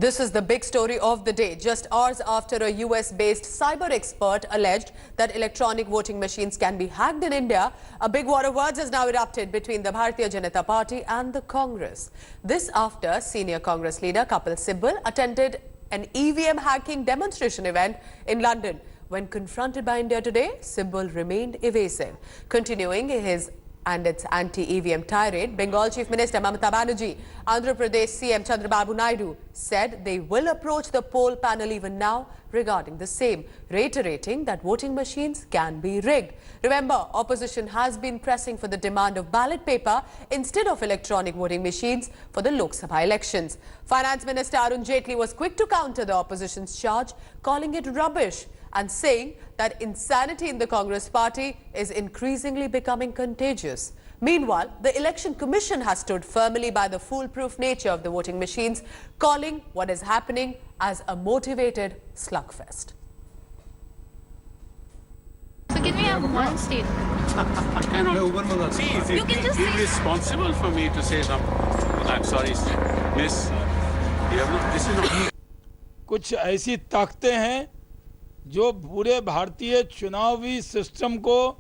This is the big story of the day. Just hours after a US-based cyber expert alleged that electronic voting machines can be hacked in India, a big war of words has now erupted between the Bharatiya Janata Party and the Congress. This after senior Congress leader Kapil Sibal attended an EVM hacking demonstration event in London. When confronted by India today, Sibal remained evasive, continuing his and its anti-EVM tirade. Bengal Chief Minister Mamata Banerjee, Andhra Pradesh CM Chandrababu Naidu said they will approach the poll panel even now regarding the same, reiterating that voting machines can be rigged. Remember, opposition has been pressing for the demand of ballot paper instead of electronic voting machines for the Lok Sabha elections. Finance Minister Arun Jaitley was quick to counter the opposition's charge, calling it rubbish and saying that insanity in the Congress party is increasingly becoming contagious. Meanwhile, the Election Commission has stood firmly by the foolproof nature of the voting machines, calling what is happening as a motivated slugfest. So can we have one statement? See, it's irresponsible for me to say something. I'm sorry, miss. This is not... कुछ ऐसी ताकतें हैं जो पूरे भारतीय चुनावी system को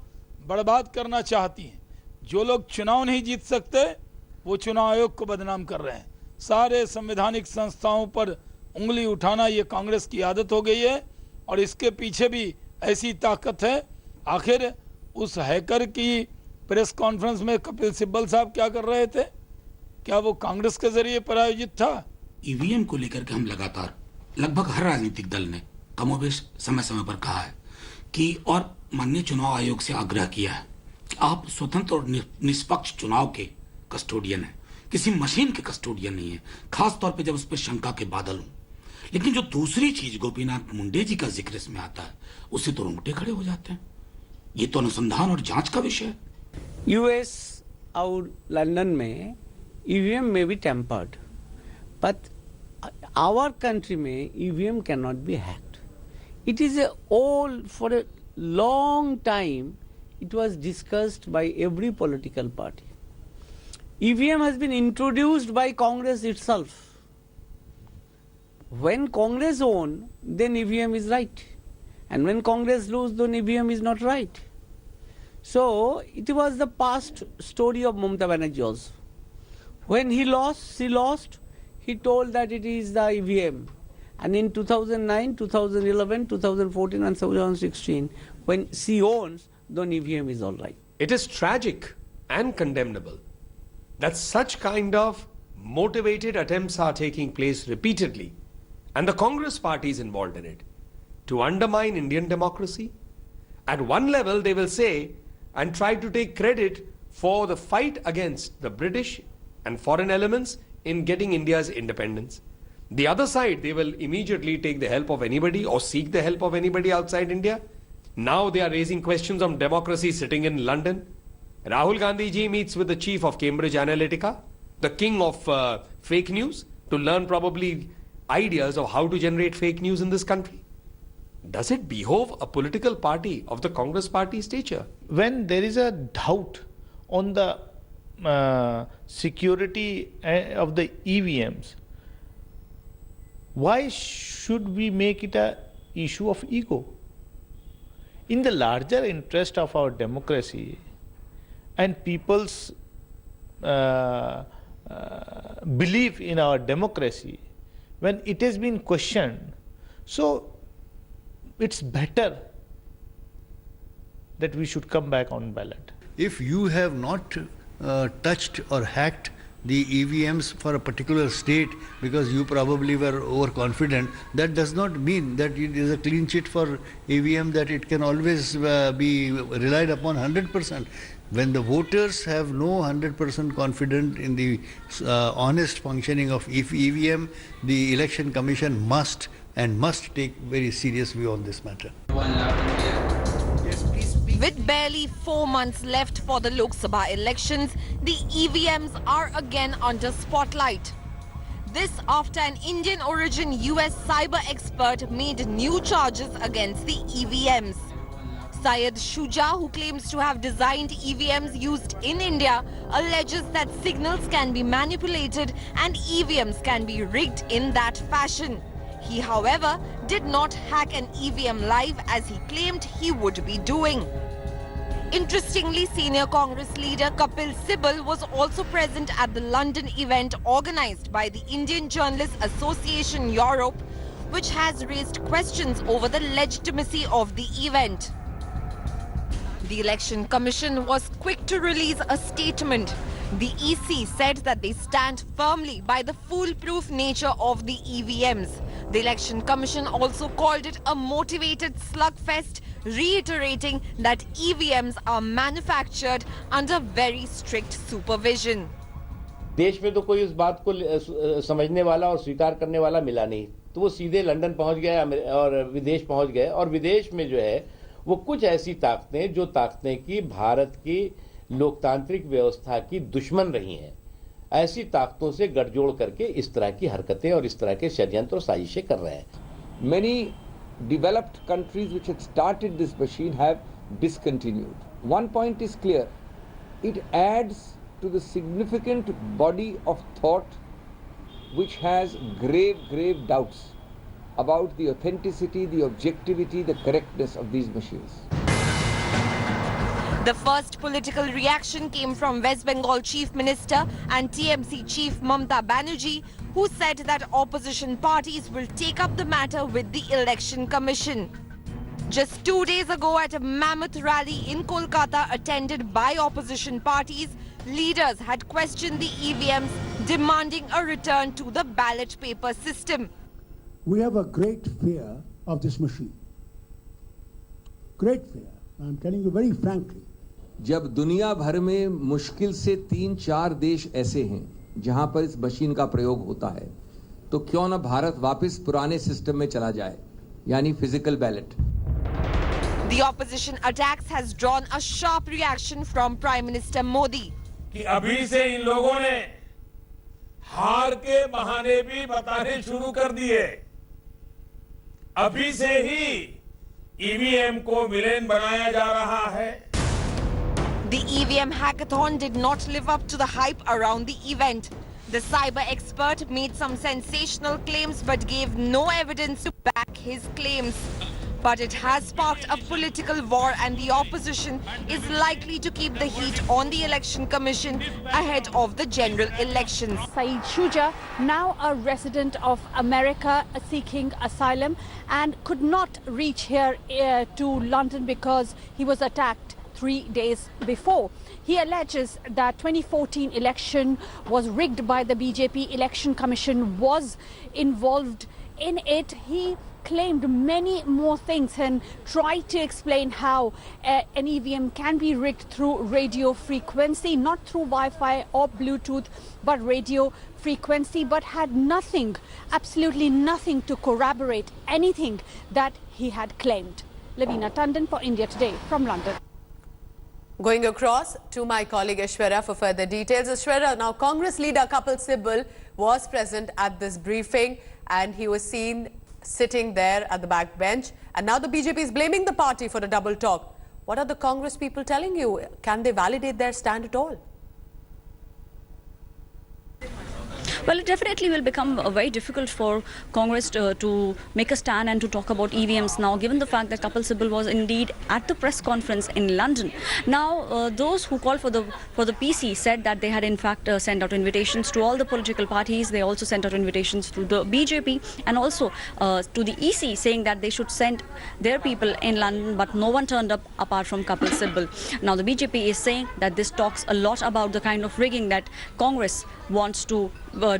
बर्बाद करना चाहती हैं। जो लोग चुनाव नहीं जीत सकते वो चुनाव आयोग को बदनाम कर रहे हैं। सारे संवैधानिक संस्थाओं पर उंगली उठाना ये कांग्रेस की आदत हो गई है और इसके पीछे भी ऐसी ताकत है। आखिर उस हैकर की प्रेस कॉन्फ्रेंस में कपिल सिब्बल साहब क्या कर रहे थे? क्या वो कांग्रेस के जरिए प्रायोजित था? ईवीएम को लेकर के हम लगातार लगभग हर राजनीतिक दल ने कमोबेश समय समय पर कहा है कि और माननीय चुनाव आयोग से आग्रह किया है कि आप स्वतंत्र और निष्पक्ष चुनाव के कस्टोडियन हैं, किसी मशीन के कस्टोडियन नहीं है, खास तौर पे जब उस पर शंका के बादल हों। लेकिन जो दूसरी चीज गोपीनाथ मुंडे जी का जिक्र इसमें आता है उससे तो रोंगटे खड़े हो जाते हैं। ये तो अनुसंधान और जांच का विषय है। यूएस और लंदन में ईवीएम में भी टेम्पर्ड, बट our country में EVM cannot be hacked. It is for a long time it was discussed by every political party. EVM has been introduced by Congress itself. When Congress won, then EVM is right, and when Congress lose, then EVM is not right. So it was the past story of Mamata Banerjee also. When she lost. He told that it is the EVM, and in 2009, 2011, 2014 and 2016, when she owns, then EVM is all right. It is tragic and condemnable that such kind of motivated attempts are taking place repeatedly, and the Congress party is involved in it, to undermine Indian democracy. At one level, they will say and try to take credit for the fight against the British and foreign elements in getting India's independence. The other side, they will immediately take the help of anybody or seek the help of anybody outside India. Now they are raising questions on democracy sitting in London. Rahul Gandhi ji meets with the chief of Cambridge Analytica, the king of fake news, to learn probably ideas of how to generate fake news in this country. Does it behove a political party of the Congress party stature? When there is a doubt on the security of the EVMs, why should we make it an issue of ego? In the larger interest of our democracy and people's belief in our democracy, when it has been questioned, so it's better that we should come back on ballot. If you have not touched or hacked the EVMs for a particular state because you probably were overconfident, that does not mean that it is a clean sheet for EVM, that it can always be relied upon 100%. When the voters have no 100% confidence in the honest functioning of EVM, the Election Commission must take very serious view on this matter. With barely 4 months left for the Lok Sabha elections, the EVMs are again under spotlight. This after an Indian origin US cyber expert made new charges against the EVMs. Syed Shuja, who claims to have designed EVMs used in India, alleges that signals can be manipulated and EVMs can be rigged in that fashion. He, however, did not hack an EVM live as he claimed he would be doing. Interestingly, senior Congress leader Kapil Sibal was also present at the London event organized by the Indian Journalists Association Europe, which has raised questions over the legitimacy of the event. The Election Commission was quick to release a statement. The EC said that they stand firmly by the foolproof nature of the EVMs. The Election Commission also called it a motivated slugfest, reiterating that EVMs are manufactured under very strict supervision. देश में तो कोई उस बात को समझने वाला और स्वीकार करने वाला मिला नहीं, तो वो सीधे लंदन पहुंच गए और विदेश पहुंच गए, और विदेश में जो है वो कुछ ऐसी ताकतें जो ताकतें की भारत की लोकतांत्रिक व्यवस्था की दुश्मन रही हैं, ऐसी ताकतों से गठजोड़ करके इस तरह की हरकतें और इस तरह के षड्यंत्र और साजिशें कर रहे हैं. Many developed countries which had started this machine have discontinued. One point is clear: it adds to the significant body of thought which has grave doubts about the authenticity, the objectivity, the correctness of these machines. The first political reaction came from West Bengal Chief Minister and TMC Chief Mamata Banerjee, who said that opposition parties will take up the matter with the Election Commission. Just 2 days ago, at a mammoth rally in Kolkata attended by opposition parties, leaders had questioned the EVMs, demanding a return to the ballot paper system. We have a great fear of this machine. Great fear. I'm telling you very frankly. जब दुनिया भर में मुश्किल से 3-4 देश ऐसे हैं जहां पर इस मशीन का प्रयोग होता है, तो क्यों न भारत वापस पुराने सिस्टम में चला जाए, यानी physical ballot. The opposition attacks has drawn a sharp reaction from Prime Minister Modi. कि अभी से इन लोगों ने हार के बहाने भी बताने शुरू कर दिए. अभी से ही ईवीएम को विलेन बनाया जा रहा है. The EVM hackathon did not live up to the hype around the event. The cyber expert made some sensational claims but gave no evidence to back his claims. But it has sparked a political war, and the opposition is likely to keep the heat on the Election Commission ahead of the general elections. Syed Shuja, now a resident of America seeking asylum, and could not reach here to London because he was attacked 3 days before. He alleges that 2014 election was rigged by the BJP. Election Commission was involved in it. He claimed many more things and tried to explain how an EVM can be rigged through radio frequency, not through Wi-Fi or Bluetooth, but radio frequency, but had nothing, absolutely nothing to corroborate anything that he had claimed. Lavina Tandon for India Today from London. Going across to my colleague Aishwarya for further details. Aishwarya, now Congress leader Kapil Sibal was present at this briefing and he was seen sitting there at the back bench, and now the BJP is blaming the party for a double talk. What are the Congress people telling you? Can they validate their stand at all? Well, it definitely will become very difficult for Congress to make a stand and to talk about EVMs now, given the fact that Kapil Sibal was indeed at the press conference in London. Now, those who called for the PC said that they had in fact sent out invitations to all the political parties. They also sent out invitations to the BJP and also to the EC, saying that they should send their people in London, but no one turned up apart from Kapil Sibal. Now, the BJP is saying that this talks a lot about the kind of rigging that Congress wants to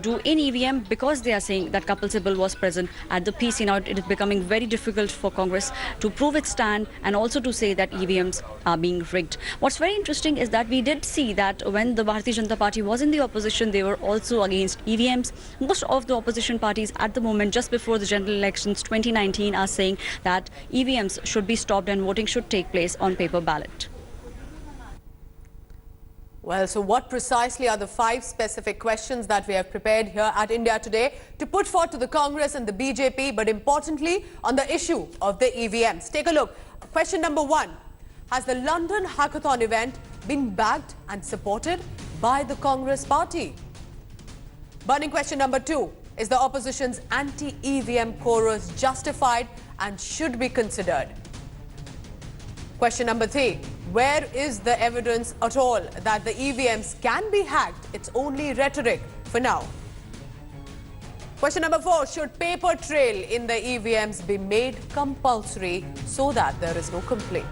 do in EVM, because they are saying that Kapil Sibal was present at the PC. Now it is becoming very difficult for Congress to prove its stand and also to say that EVMs are being rigged. What's very interesting is that we did see that when the Bharatiya Janata Party was in the opposition, they were also against EVMs. Most of the opposition parties at the moment, just before the general elections 2019, are saying that EVMs should be stopped and voting should take place on paper ballot. Well, so what precisely are the 5 specific questions that we have prepared here at India Today to put forth to the Congress and the BJP, but importantly on the issue of the EVMs? Take a look. Question number 1. Has the London hackathon event been backed and supported by the Congress party? Burning question number 2. Is the opposition's anti-EVM chorus justified and should be considered? Question number 3. Where is the evidence at all that the EVMs can be hacked? It's only rhetoric for now. Question number 4. Should paper trail in the EVMs be made compulsory so that there is no complaint?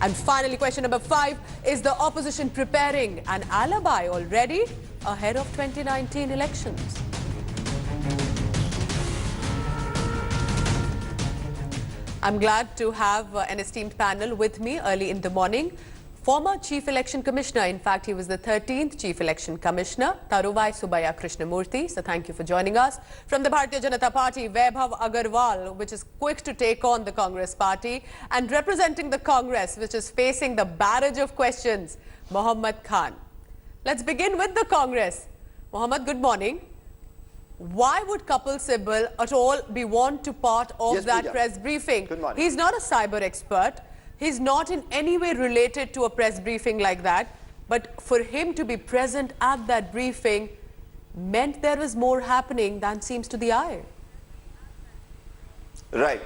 And finally, question number 5. Is the opposition preparing an alibi already ahead of 2019 elections? I'm glad to have an esteemed panel with me early in the morning. Former Chief Election Commissioner, in fact, he was the 13th Chief Election Commissioner, Tharuvai Subbiah Krishnamurthy. So thank you for joining us. From the Bharatiya Janata Party, Vaibhav Agarwal, which is quick to take on the Congress party, and representing the Congress, which is facing the barrage of questions, Mohammad Khan. Let's begin with the Congress. Mohammad, good morning. Why would Kapil Sibal at all be want to part of that press briefing? Good morning. He's not a cyber expert. He's not in any way related to a press briefing like that. But for him to be present at that briefing meant there was more happening than seems to the eye. Right.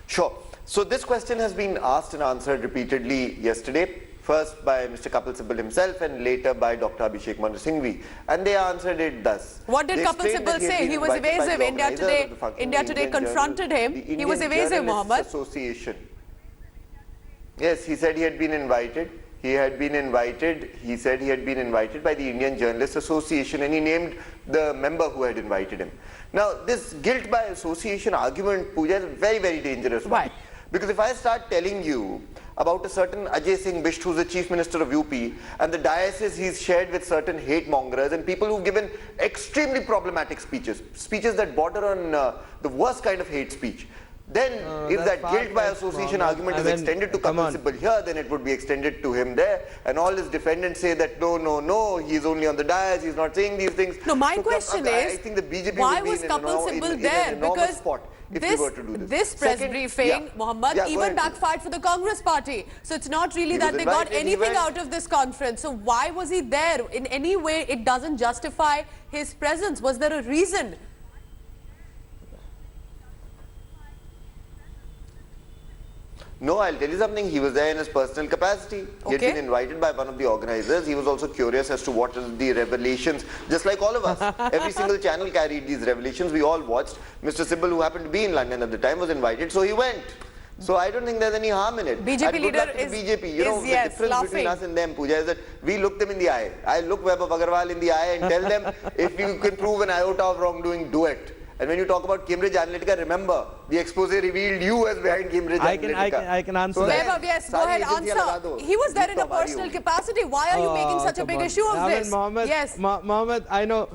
Sure. So this question has been asked and answered repeatedly yesterday. First by Mr. Kapil Sibal himself and later by Dr. Abhishek Manu Singhvi. And they answered it thus. What did Kapil Sibal say? He was evasive. India Today confronted him. He was evasive, Mohammed. Association. Yes, he said he had been invited. He said he had been invited by the Indian Journalists Association, and he named the member who had invited him. Now, this guilt by association argument, Pooja, is a very, very dangerous one. Why? Because if I start telling you about a certain Ajay Singh Bisht, who's the Chief Minister of UP, and the diocese he's shared with certain hate mongers and people who've given extremely problematic speeches that border on the worst kind of hate speech, then if that guilt by association argument is extended to Kapil Sibal here, then it would be extended to him there, and all his defendants say that no, he's only on the dais, he's not saying these things. No, my question is, I think the BJP why would was be Kapil Sibal there? Because this press briefing, Mohammed, even backfired for the Congress party. So it's not really that they got anything out of this conference. So why was he there? In any way, it doesn't justify his presence. Was there a reason? No, I'll tell you something. He was there in his personal capacity. He had been invited by one of the organizers. He was also curious as to what is the revelations, just like all of us. Every single channel carried these revelations. We all watched. Mr. Sibal, who happened to be in London at the time, was invited, so he went. So I don't think there's any harm in it. BJP leader is BJP. You know, the difference between us and them, Pooja, is that we look them in the eye. I look Vaibhav Agarwal in the eye and tell them, if you can prove an iota of wrongdoing, do it. And when you talk about Cambridge Analytica, remember, the expose revealed you as behind Cambridge Analytica. I can answer that. Yes, go ahead, answer. He was there in a personal capacity. Why are you making such a big issue of this? Mohammed, yes. Mohammed, I know.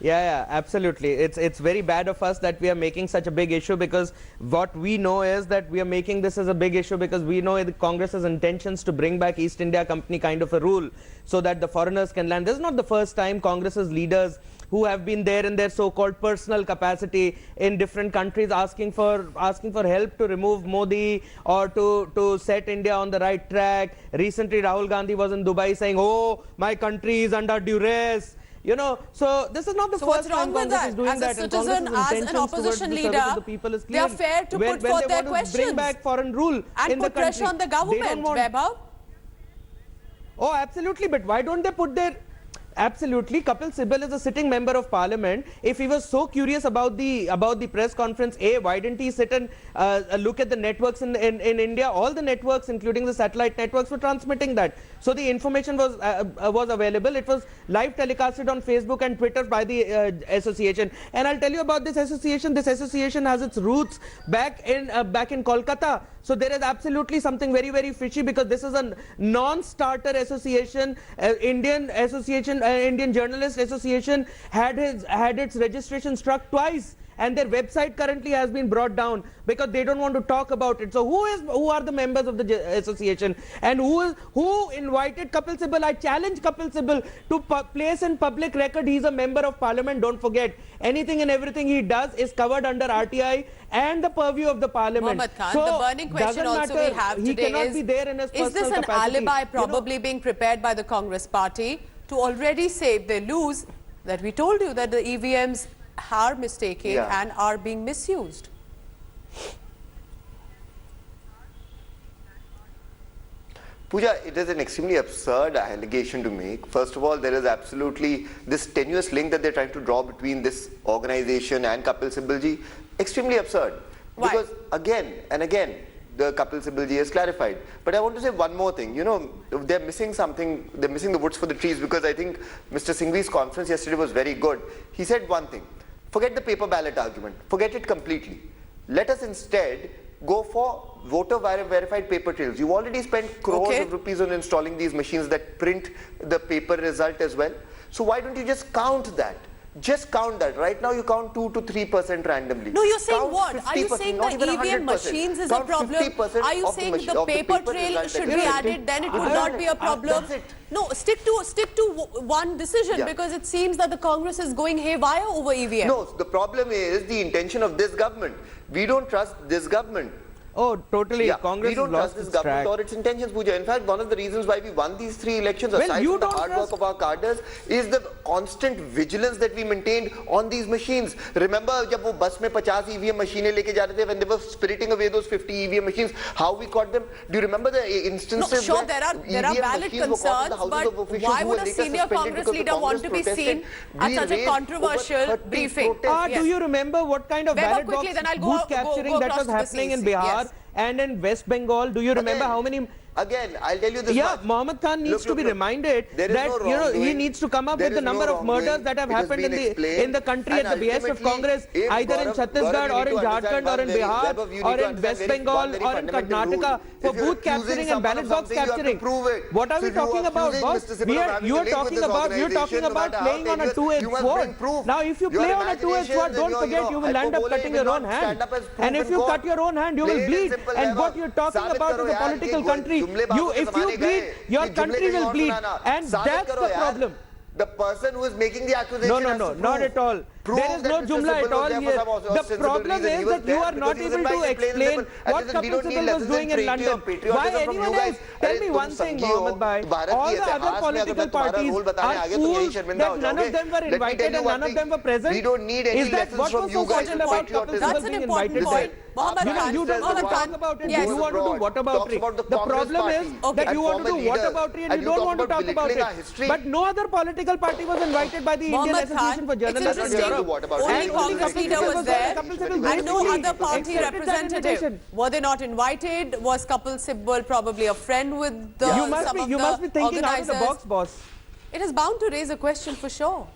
Yeah, absolutely. It's very bad of us that we are making such a big issue, because what we know is that we are making this as a big issue because we know the Congress's intentions to bring back East India Company kind of a rule so that the foreigners can land. This is not the first time Congress's leaders who have been there in their so-called personal capacity in different countries asking for help to remove Modi or to set India on the right track. Recently, Rahul Gandhi was in Dubai saying, "Oh, my country is under duress." You know, so this is not the first time Congress is doing that. As a citizen, as an opposition leader, they are fair to put forth their questions. Bring back foreign rule and in the put pressure on the government, Vaibhav. Oh, absolutely. But why don't they put their... Absolutely, Kapil Sibal is a sitting member of parliament. If he was so curious about the press conference, why didn't he sit and look at the networks in India? All the networks, including the satellite networks, were transmitting that. So the information was available. It was live telecasted on Facebook and Twitter by the association. And I'll tell you about this association. This association has its roots back in Kolkata. So there is absolutely something very, very fishy, because this is a non-starter association. Indian Journalist Association had its registration struck twice, and their website currently has been brought down because they don't want to talk about it. So who are the members of the association, and who invited Kapil Sibal? I challenge Kapil Sibal to place in public record he's a member of parliament. Don't forget, anything and everything he does is covered under RTI and the purview of the parliament. Mohammed Khan, so the burning question also we have he today cannot be there in his is this personal an capacity. alibi probably being prepared by the Congress party to already say if they lose that we told you that the EVMs are mistaken and are being misused? Pooja, it is an extremely absurd allegation to make. First of all, there is absolutely this tenuous link that they're trying to draw between this organization and Kapil Sibal ji. Extremely absurd. Why? Because again and again, the Kapil Sibal ji has clarified. But I want to say one more thing. You know, they're missing something. They're missing the woods for the trees, because I think Mr. Singhvi's conference yesterday was very good. He said one thing. Forget the paper ballot argument. Forget it completely. Let us instead go for voter verified paper trails. You've already spent crores of rupees on installing these machines that print the paper result as well. So why don't you just count that? Just count that. Right now you count 2 to 3% randomly. No, you're saying count what? Are you saying not the even EVM 100%. machines is a Count problem? 50% Are you of the saying machine- the of the paper paper trail result should that be is added, then it would not be a problem? That's it. No, stick to one decision, because it seems that the Congress is going haywire over EVM. No, the problem is the intention of this government. We don't trust this government. Oh, totally. Congress we don't has trust lost this its government track. or its intentions, Pooja. In fact, one of the reasons why we won these 3 elections, aside you from the don't hard trust- work of our cadres, is the constant vigilance that we maintained on these machines. Remember, जब वो बस में 50 EVM machines लेके जा रहे थे, when they were spiriting away those 50 EVM machines, how we caught them? Do you remember the instances No, sure, where there are EVM valid machines were caught in the concerns, houses of but officials why who would were a later senior suspended Congress because the leader want to be Congress seen protested? at We such a raised controversial over 30 briefing? protests. Do you remember what kind of Very ballot quickly, box then I'll booth capturing go that across was to the happening in CC. Bihar Yes. and in West Bengal? Do you remember how many? Again, I'll tell you this much. Mohammed Khan needs to be reminded There is that no he wrongdoing. needs to come up There with the is no number of murders wrongdoing. that have It has happened been in explained. the country And at the behest of ultimately, Congress, if either in Gaurav, Chhattisgarh you or need in to understand Jharkhand or in one very- Bihar Vaibhav, you need or to in understand West one Bengal very or in fundamental Karnataka rule. for If you're booth accusing capturing and someone ballot of box something, you have to capturing. prove it. What are So we if you are talking about, accusing boss? Mr. Sibal of having You a are link with talking this about organization, no matter how playing on a tenuous, two-edged you must bring sword. proof. Now, if you Your play on a two-edged sword, imaginations don't and forget you will end up hyperbole cutting will your own not hand. stand up as proof And if in you court. cut your own hand, you will Plain and bleed. simple, And Vaibhav. what you're talking साबित about करो is a यार political कि country. जुमले बातों से If you जमाने bleed, गए, your कि जुमले country कहीं will और bleed. सुनाना। And साबित that's करो the यार। problem. The person who is making the accusation No, has to not prove. at all. Prove There is that no Mr. jumla Sibal at was all there for here. some The ostensible problem reason. He is was that you there are because not he was able to invited, plain and explain simple. And what listen, we Kapil don't need Sibal was lessons doing in in London. patriotism Why from anyone you else? guys. Tell अरे me तुम one thing, संघी हो, Mohammed bhai. Bharat All की the other इतिहास में अगर political मैं तुम्हारा parties role बताने are आ गया तो यही fools शर्मिंदा हो that none जाओगे. of them were Let me tell invited you and one none of thing. them were present. We don't need any Is that lessons what from was you so guys certain in about Kapil patriotism. That's Sibal an being important invited point. there? Mohammed Khan, You don't want to talk about it. Yes. You want to do whataboutery. Talks about The Congress problem is party that you want to do and former whataboutery and leaders. you don't want to talk about belittling our it. history. But no other political party was invited by the Indian Mohammed Association Khan, for it's Journalists in interesting. Europe. Only And Congress Kapil leader Sibal was there Kapil Sibal and no gracefully other party accepted that representative. invitation. Were they not invited? Was Kapil Sibal probably a friend with the, You must some be of you the must be thinking out of the organizers? box, boss. It is bound to raise a question for sure.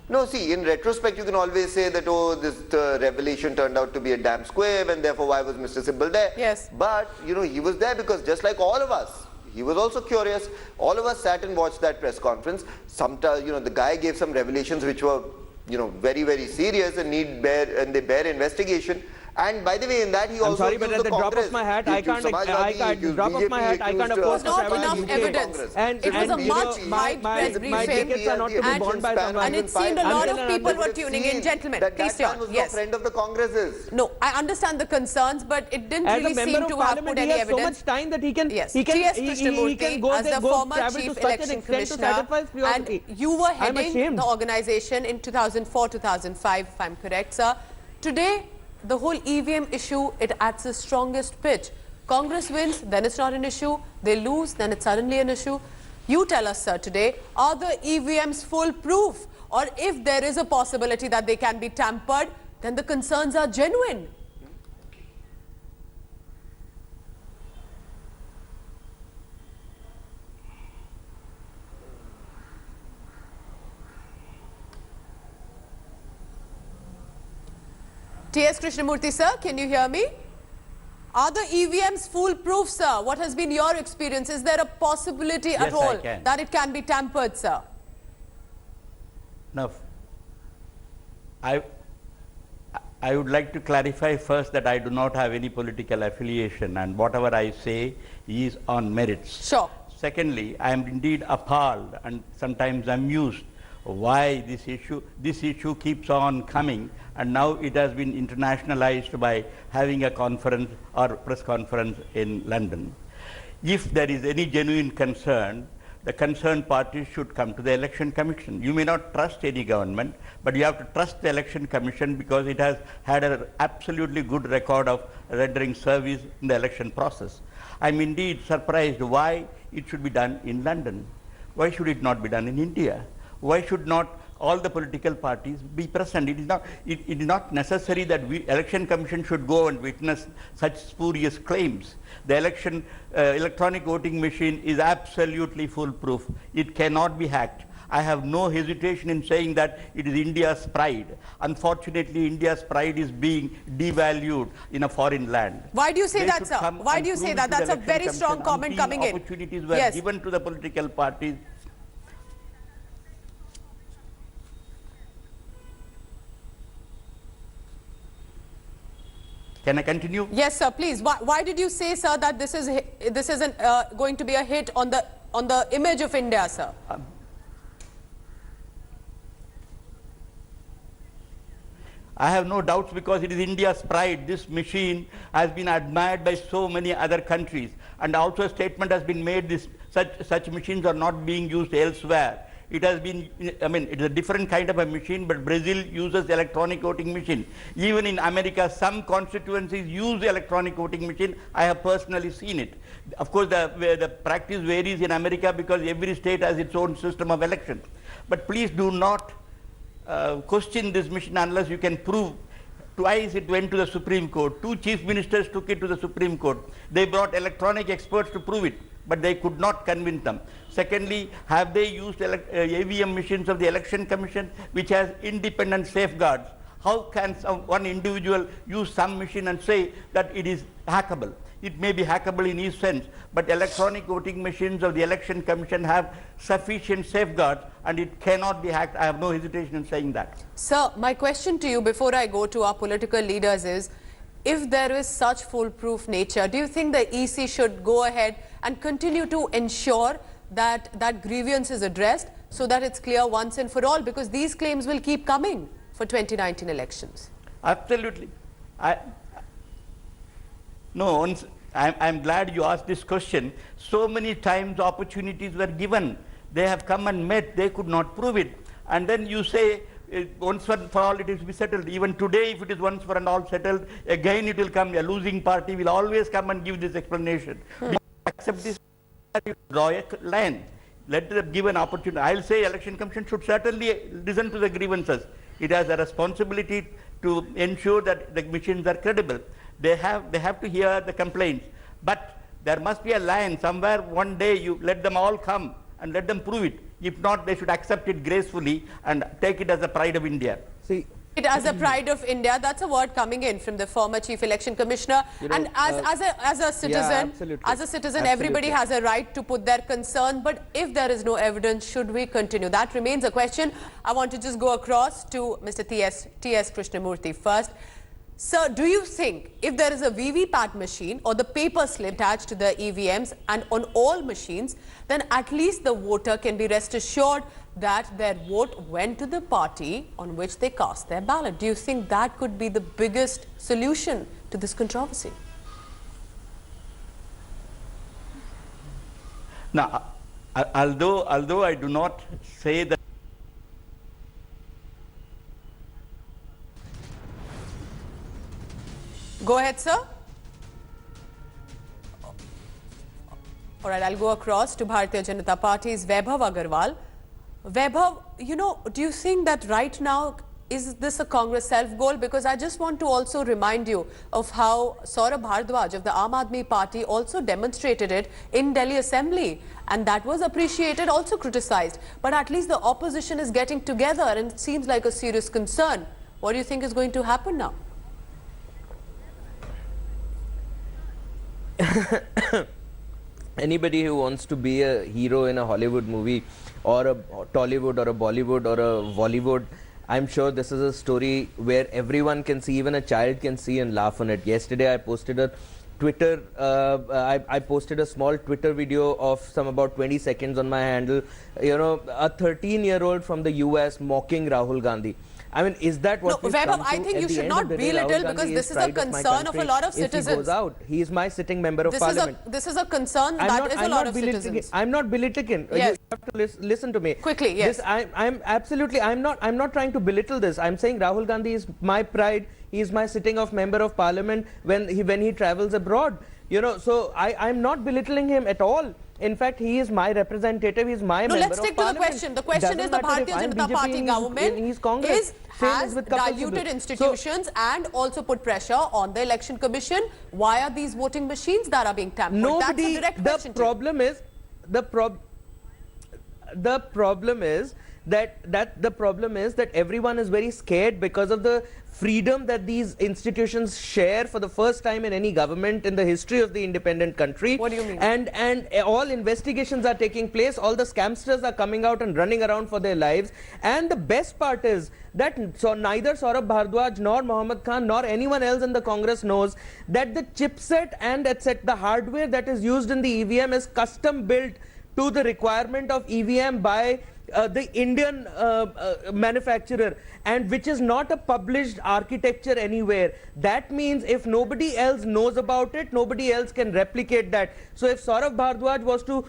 No, see, in retrospect, you can always say that, oh, this revelation turned out to be a damn squib, and therefore, why was Mr. Sibal there? Yes. But, you know, he was there because just like all of us, he was also curious. All of us sat and watched that press conference. Sometimes, you know, the guy gave some revelations which were, you know, very, very serious and they bear investigation. And by the way, in that he also sorry, but accused at the drop Congress. of my hat, He I accused can't Samajwadi, drop of my hat, I can't afford to Not travel enough to UK. evidence. It was a much hyped press My briefing. tickets are not to be borne by someone. And it seemed a lot of people were would tuning have in. seen Gentlemen, that please man turn. was no Yes. friend of the Congresses. No, I understand the concerns, but it didn't As really a member seem of to have put parliament, he any has so evidence. much time that he can Yes. he can T.S. he Krishnamurti, can go as there, the go former travel chief to such an election extent to commissioner, satisfy his curiosity. and you were I'm heading ashamed. the organization in 2004-2005, if I'm correct, sir. Today, the whole EVM issue, it at its strongest pitch. Congress wins, then it's not an issue. They lose, then it's suddenly an issue. You tell us, sir, today, are the EVMs foolproof? Or if there is a possibility that they can be tampered, then the concerns are genuine. T.S. Krishnamurti, sir, can you hear me? Are the EVMs foolproof, sir? What has been your experience? Is there a possibility at Yes, I all can. that it can be tampered, sir? Now, I would like to clarify first that I do not have any political affiliation, and whatever I say is on merits. Sure. Secondly, I am indeed appalled and sometimes amused why this issue keeps on coming, and now it has been internationalized by having a conference or press conference in London. If there is any genuine concern, the concerned parties should come to the Election Commission. You may not trust any government, but you have to trust the Election Commission because it has had an absolutely good record of rendering service in the election process. I'm indeed surprised why it should be done in London. Why should it not be done in India? Why should not all the political parties be present? It is not necessary that Election Commission should go and witness such spurious claims. The electronic voting machine is absolutely foolproof. It cannot be hacked. I have no hesitation in saying that it is India's pride. Unfortunately, India's pride is being devalued in a foreign land. Why do you say that, sir? Why do you say that? That's a very strong comment coming in. Opportunities were given to the political parties. Can I continue? Yes, sir. Please. Why did you say, sir, that this is going to be a hit on the image of India, sir? I have no doubts because it is India's pride. This machine has been admired by so many other countries, and also a statement has been made: such machines are not being used elsewhere. It has been, I mean, it's a different kind of a machine, but Brazil uses electronic voting machine. Even in America, some constituencies use the electronic voting machine. I have personally seen it. Of course, the practice varies in America because every state has its own system of election. But please do not question this machine unless you can prove. Twice it went to the Supreme Court. 2 chief ministers took it to the Supreme Court. They brought electronic experts to prove it, but they could not convince them. Secondly, have they used EVM machines of the Election Commission, which has independent safeguards? How can one individual use some machine and say that it is hackable? It may be hackable in his sense, but electronic voting machines of the Election Commission have sufficient safeguards and it cannot be hacked. I have no hesitation in saying that. Sir, my question to you before I go to our political leaders is, if there is such foolproof nature, do you think the EC should go ahead and continue to ensure that grievance is addressed so that it's clear once and for all, because these claims will keep coming for 2019 elections? Absolutely. I'm glad you asked this question. So many times opportunities were given. They have come and met, they could not prove it. And then you say, once for all it is to be settled. Even today, if it is once for all settled, again it will come, a losing party will always come and give this explanation. Accept this, draw a line. Let them give an opportunity. I'll say Election Commission should certainly listen to the grievances. It has a responsibility to ensure that the machines are credible. They have to hear the complaints. But there must be a line somewhere. One day you let them all come and let them prove it. If not, they should accept it gracefully and take it as a pride of India. See, it as a pride of India. That's a word coming in from the former Chief Election Commissioner. And as a citizen, everybody has a right to put their concern. But if there is no evidence, should we continue? That remains a question. I want to just go across to Mr. T.S. Krishnamurthy first. Sir, do you think if there is a VVPAT machine or the paper slip attached to the EVMs and on all machines, then at least the voter can be rest assured that their vote went to the party on which they cast their ballot? Do you think that could be the biggest solution to this controversy? Now, although I do not say that Go ahead, sir. All right, I'll go across to Bharatiya Janata Party's Vaibhav Agarwal. Vaibhav, do you think that right now, is this a Congress self-goal? Because I just want to also remind you of how Saurabh Bhardwaj of the Aam Aadmi Party also demonstrated it in Delhi Assembly. And that was appreciated, also criticized. But at least the opposition is getting together and it seems like a serious concern. What do you think is going to happen now? anybody who wants to be a hero in a Hollywood movie or a Tollywood or a Bollywood or a Bollywood, I'm sure this is a story where everyone can see, even a child can see and laugh on it. Yesterday I posted a Twitter, I posted a small Twitter video of some about 20 seconds on my handle, you know, a 13-year-old from the US mocking Rahul Gandhi. I mean, is that what no, Vaibhav, I think you should not belittle, because this is a concern of a lot of citizens. If he goes out, he is my sitting member of parliament. This is a concern that is a lot of citizens. I'm not belittling. Yes. You have to listen to me Quickly, yes. I'm absolutely, I'm not trying to belittle this. I'm saying Rahul Gandhi is my pride. He is my sitting of member of parliament when he travels abroad. You know, so I'm not belittling him at all. In fact, he is my representative. He is my member of parliament. Let's stick to the question. The question is the Bharatiya Janata Party government has diluted institutions and also put pressure on the election commission. Why are these voting machines that are being tampered? That's a direct question. The problem is that everyone is very scared because of the freedom that these institutions share for the first time in any government in the history of the independent country. What do you mean? And all investigations are taking place, all the scamsters are coming out and running around for their lives. And the best part is that neither Saurabh Bhardwaj nor Mohammad Khan nor anyone else in the Congress knows that the chipset and etc., the hardware that is used in the EVM is custom built to the requirement of EVM by the Indian manufacturer, and which is not a published architecture anywhere. That means if nobody else knows about it, nobody else can replicate that. So if Saurabh Bhardwaj was to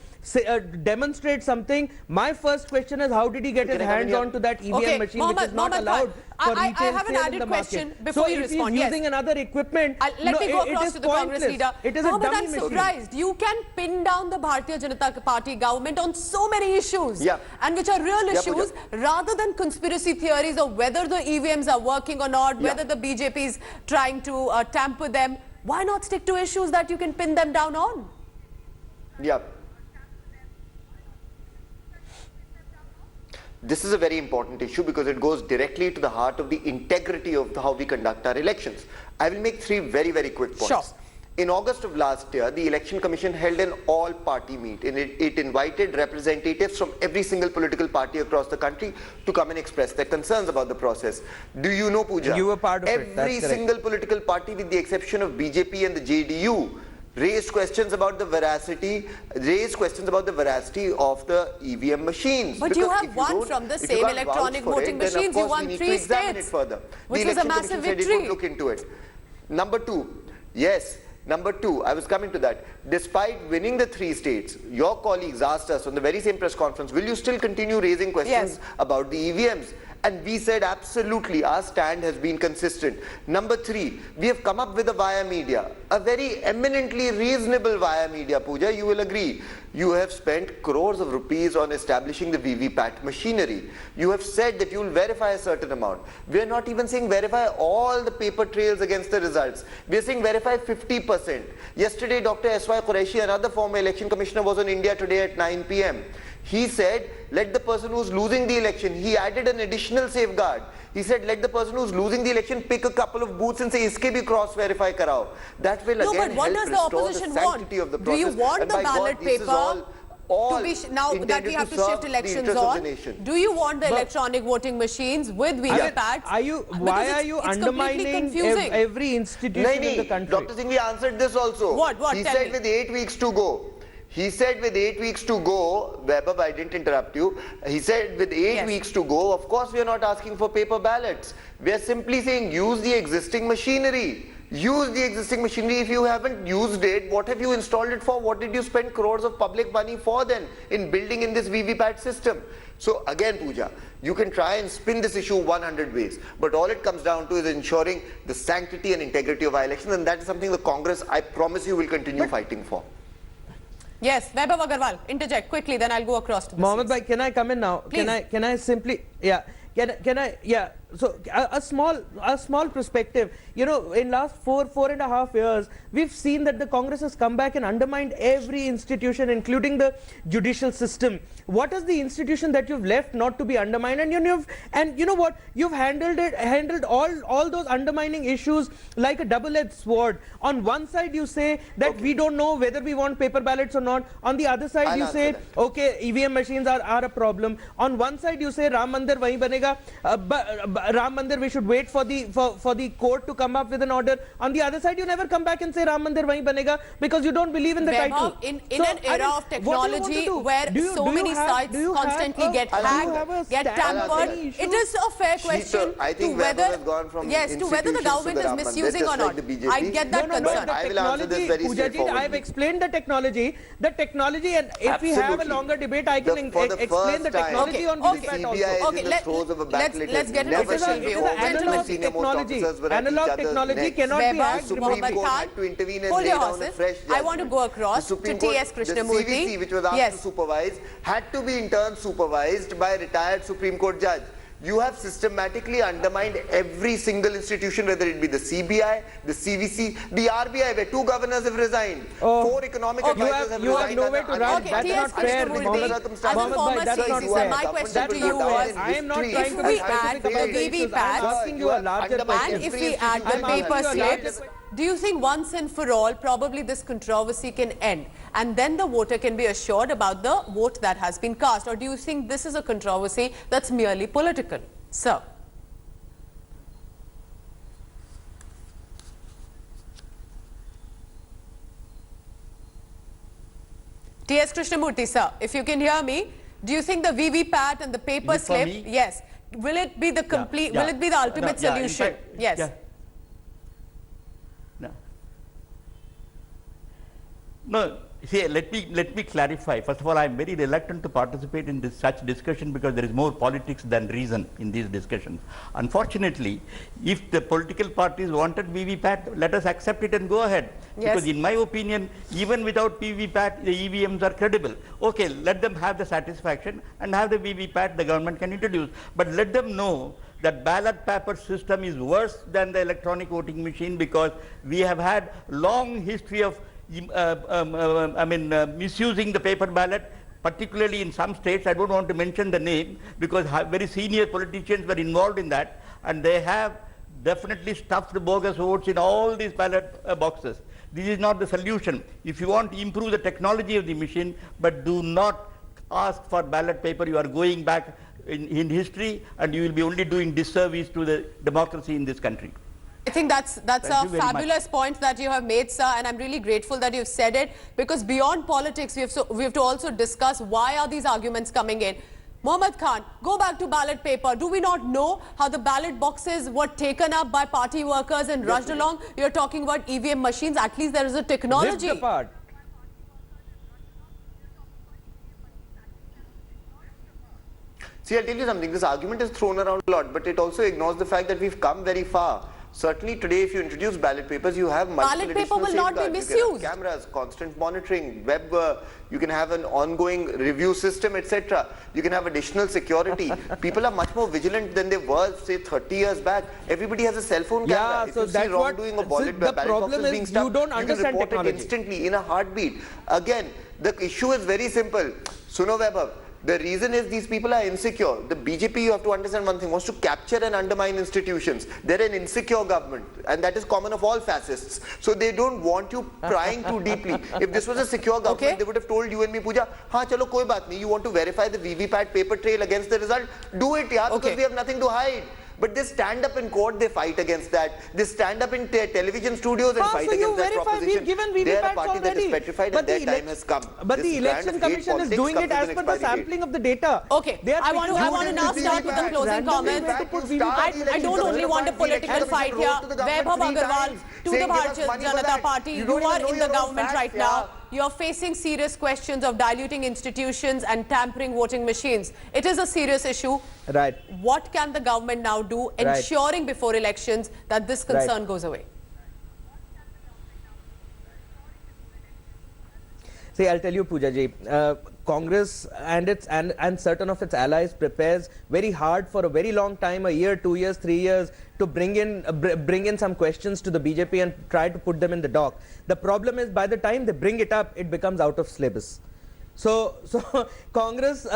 demonstrate something, my first question is, how did he get his hands on to that EVM machine, which is not allowed for retail I have an sale in added the question market? before So you if respond. he's Yes. using another equipment, Let me go across to the Congress leader. It is a Mohammed, dummy I'm machine. surprised. You can pin down the Bharatiya Janata Party government on so many issues, and which are real issues, rather than conspiracy theories of whether the EVMs are working or not, whether the BJP is trying to tamper them. Why not stick to issues that you can pin them down on? Yeah. This is a very important issue because it goes directly to the heart of the integrity of how we conduct our elections. I will make three very, very quick points. Sure. In August of last year, the Election Commission held an all-party meet, and it invited representatives from every single political party across the country to come and express their concerns about the process. Do you know, Pooja? You were part of it. Every single political party, with the exception of BJP and the JDU, raised questions about the veracity of the EVM machines. But you have won from the same electronic voting machines. You won 3 states, which was a massive victory. Look into it. Number two, I was coming to that. Despite winning the 3 states, your colleagues asked us on the very same press conference, will you still continue raising questions about the EVMs? And we said absolutely, our stand has been consistent. Number 3, we have come up with a via media, a very eminently reasonable via media, Pooja, you will agree. You have spent crores of rupees on establishing the VVPAT machinery. You have said that you will verify a certain amount. We are not even saying verify all the paper trails against the results. We are saying verify 50%. Yesterday, Dr. S.Y. Qureshi, another former election commissioner, was on India Today at 9 p.m. He said, let the person who's losing the election, he added an additional safeguard. He said, let the person who's losing the election pick a couple of booths and say, iske bhi cross-verify karao. That will again help restore the sanctity of the process. Do you want the ballot paper to be, now that we have to shift elections on, do you want the electronic voting machines with VVPATs? Why are you undermining every institution in the country? Dr. Singhvi answered this also. What? He said with 8 weeks to go. He said with 8 weeks to go, Vaibhav, I didn't interrupt you. He said with 8 weeks to go, of course we are not asking for paper ballots. We are simply saying use the existing machinery. Use the existing machinery. If you haven't used it, what have you installed it for? What did you spend crores of public money for then in building in this VVPAT system? So again, Pooja, you can try and spin this issue 100 ways, but all it comes down to is ensuring the sanctity and integrity of our elections, and that is something the Congress, I promise you, will continue fighting for. Yes, Vaibhav Agarwal, interject quickly, then I'll go across to the Mohammed Bhai, can I come in now? Please. Can I simply, can I, So a small perspective. You know, in last four and a half years, we've seen that the Congress has come back and undermined every institution, including the judicial system. What is the institution that you've left not to be undermined? And you know what? You've handled all those undermining issues like a double-edged sword. On one side, you say that we don't know whether we want paper ballots or not. On the other side, you say, okay, EVM machines are a problem. On one side, you say Ram Mandir wahi banega. Ram Mandir, we should wait for the court to come up with an order. On the other side, you never come back and say Ram Mandir wahi banega because you don't believe in the title. In an era of technology where so many sites constantly get hacked, get tampered, it is a fair question to whether the government is misusing or not. I get that concern. I will answer this very straightforwardly. I have explained the technology, and if we have a longer debate, I can explain the technology on VVPAT also. Let's get into official view. Analog technology cannot be hacked remotely. Hold your horses. I want to go across to T.S. Krishnamurthy. The CVC, which was asked to supervise, had to be in turn supervised by a retired Supreme Court judge. You have systematically undermined every single institution, whether it be the CBI, the CVC, the RBI, where 2 governors have resigned. 4 economic advisors have resigned. You have nowhere to run. That's not fair. That's not fair. My question to you was, if we add the VVPATs and if we add the paper slips, do you think once and for all, probably this controversy can end and then the voter can be assured about the vote that has been cast? Or do you think this is a controversy that's merely political? Sir. T.S. Krishnamurthy, sir, if you can hear me, do you think the VVPAT and the paper slip, yes, will it be the complete, will it be the ultimate solution? Yes. Yeah. No, see, let me clarify. First of all, I am very reluctant to participate in such discussion because there is more politics than reason in these discussions. Unfortunately, if the political parties wanted VVPAT, let us accept it and go ahead. Yes. Because in my opinion, even without VVPAT, the EVMs are credible. Okay, let them have the satisfaction and have the VVPAT the government can introduce. But let them know that ballot paper system is worse than the electronic voting machine because we have had long history of misusing the paper ballot, particularly in some states. I don't want to mention the name because very senior politicians were involved in that, and they have definitely stuffed bogus votes in all these ballot boxes. This is not the solution. If you want to improve the technology of the machine, but do not ask for ballot paper, you are going back in history, and you will be only doing disservice to the democracy in this country. I think that's a fabulous point that you have made, sir, and I'm really grateful that you've said it, because beyond politics, we have to also discuss why are these arguments coming in. Mohammad Khan, go back to ballot paper. Do we not know how the ballot boxes were taken up by party workers and rushed along? You're talking about EVM machines. At least there is a technology. Ripped apart. See, I'll tell you something. This argument is thrown around a lot, but it also ignores the fact that we've come very far. Certainly today, if you introduce ballot papers, you have multiple ballot paper will not be misused. You can have cameras, constant monitoring, web, you can have an ongoing review system, etc. You can have additional security. People are much more vigilant than they were, say, 30 years back. Everybody has a cell phone camera. Yeah, if so you see wrongdoing or ballot boxes being stuffed, you don't can understand report technology. it instantly in a heartbeat. Again, the issue is very simple. Suno Vaibhav. The reason is these people are insecure. The BJP, you have to understand one thing, wants to capture and undermine institutions. They're an insecure government, and that is common of all fascists. So they don't want you prying too deeply. If this was a secure government, they would have told you and me, Pooja, हाँ चलो कोई बात नहीं. You want to verify the VVPAT paper trail against the result? Do it, yeah, because we have nothing to hide. But they stand up in court, they fight against that. They stand up in television studios and fight against that proposition. They are a party that is petrified, and their time has come. But the Election Commission is doing it as per the sampling of the data. Okay, I want to now start with the closing comments. I don't only want a political fight here. Vaibhav Agarwal, to the Bharatiya Janata Party, you are in the government right now. You are facing serious questions of diluting institutions and tampering voting machines. It is a serious issue. Right. What can the government now do, ensuring before elections that this concern goes away? See, I'll tell you, Pooja ji, Congress and certain of its allies prepares very hard for a very long time, a year, 2 years, 3 years, to bring in some questions to the BJP and try to put them in the dock. The problem is, by the time they bring it up, it becomes out of syllabus. So Congress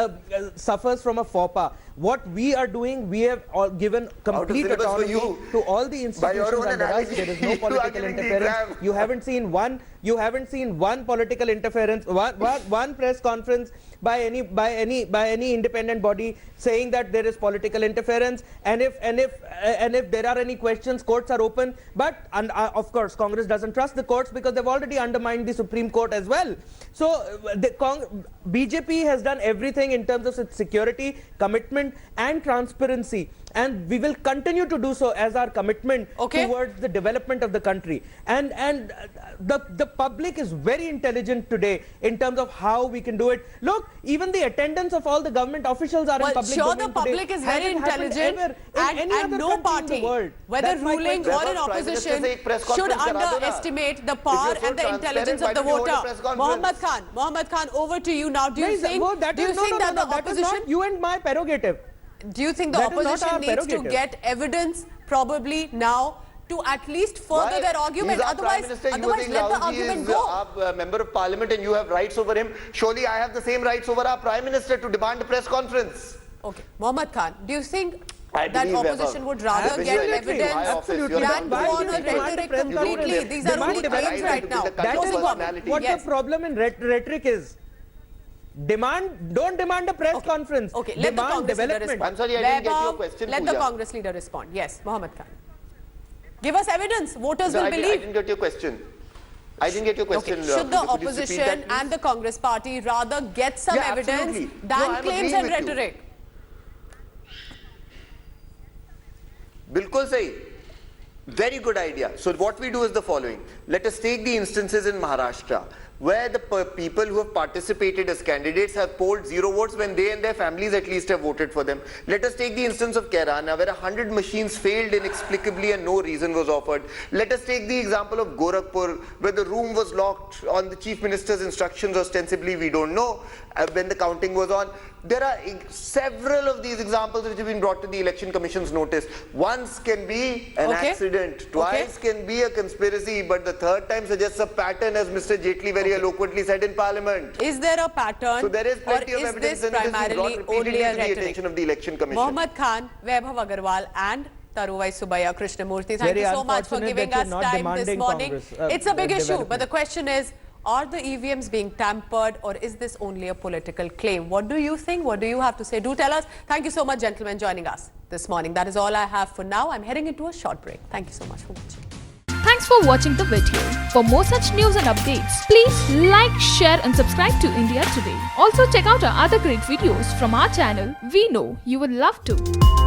suffers from a faux pas. What we are doing, we have given complete autonomy to all the institutions under us. There is no political interference. You haven't seen one political interference, one press conference by any independent body saying that there is political interference. And if there are any questions, courts are open. But of course, Congress doesn't trust the courts because they've already undermined the Supreme Court as well. So BJP has done everything in terms of its security, commitment and transparency, and we will continue to do so as our commitment towards the development of the country. And the public is very intelligent today in terms of how we can do it. Look, even the attendance of all the government officials are in public sure, domain the public today. is very intelligent, and no party, whether ruling or in opposition, should underestimate the power and the intelligence of the voter. Mohammad Khan, over to you now. Do you think that the opposition, you and my prerogative. Do you think the opposition needs to get evidence probably now to at least further their argument? Otherwise let the argument go. A member of parliament and you have rights over him. Surely I have the same rights over our prime minister to demand a press conference. Okay, Mohammad Khan, do you think that opposition would rather get evidence than go on a rhetoric completely? These are only claims right now. What the problem in rhetoric is. Don't demand a press conference. Okay, let the Congress leader respond. I'm sorry, I didn't get your question, Let the Congress leader respond. Yes, Mohammad Khan. Give us evidence. Voters will believe. I didn't get your question. Okay. Should the opposition and the Congress party rather get some evidence than claims and rhetoric? Bilkul sahi. Very good idea. So what we do is the following. Let us take the instances in Maharashtra where the people who have participated as candidates have polled 0 votes when they and their families at least have voted for them. Let us take the instance of Kairana where 100 machines failed inexplicably and no reason was offered. Let us take the example of Gorakhpur where the room was locked on the Chief Minister's instructions, ostensibly we don't know, when the counting was on. There are several of these examples which have been brought to the Election Commission's notice. Once can be an accident, twice can be a conspiracy, but the third time suggests a pattern, as Mr. Jaitley very eloquently said in Parliament. Is there a pattern? So there is plenty of evidence, and it has been brought repeatedly to the attention of the Election Commission. Mohammad Khan, Vaibhav Agarwal and Taruvai Subaya Krishnamurthy, thank you so much for giving us time this morning. It's a big issue, but the question is, are the EVMs being tampered, or is this only a political claim? What do you think? What do you have to say? Do tell us. Thank you so much, gentlemen, joining us this morning. That is all I have for now. I'm heading into a short break. Thank you so much for watching. Thanks for watching the video. For more such news and updates, please like, share and subscribe to India Today. Also check out our other great videos from our channel. We know you will love to.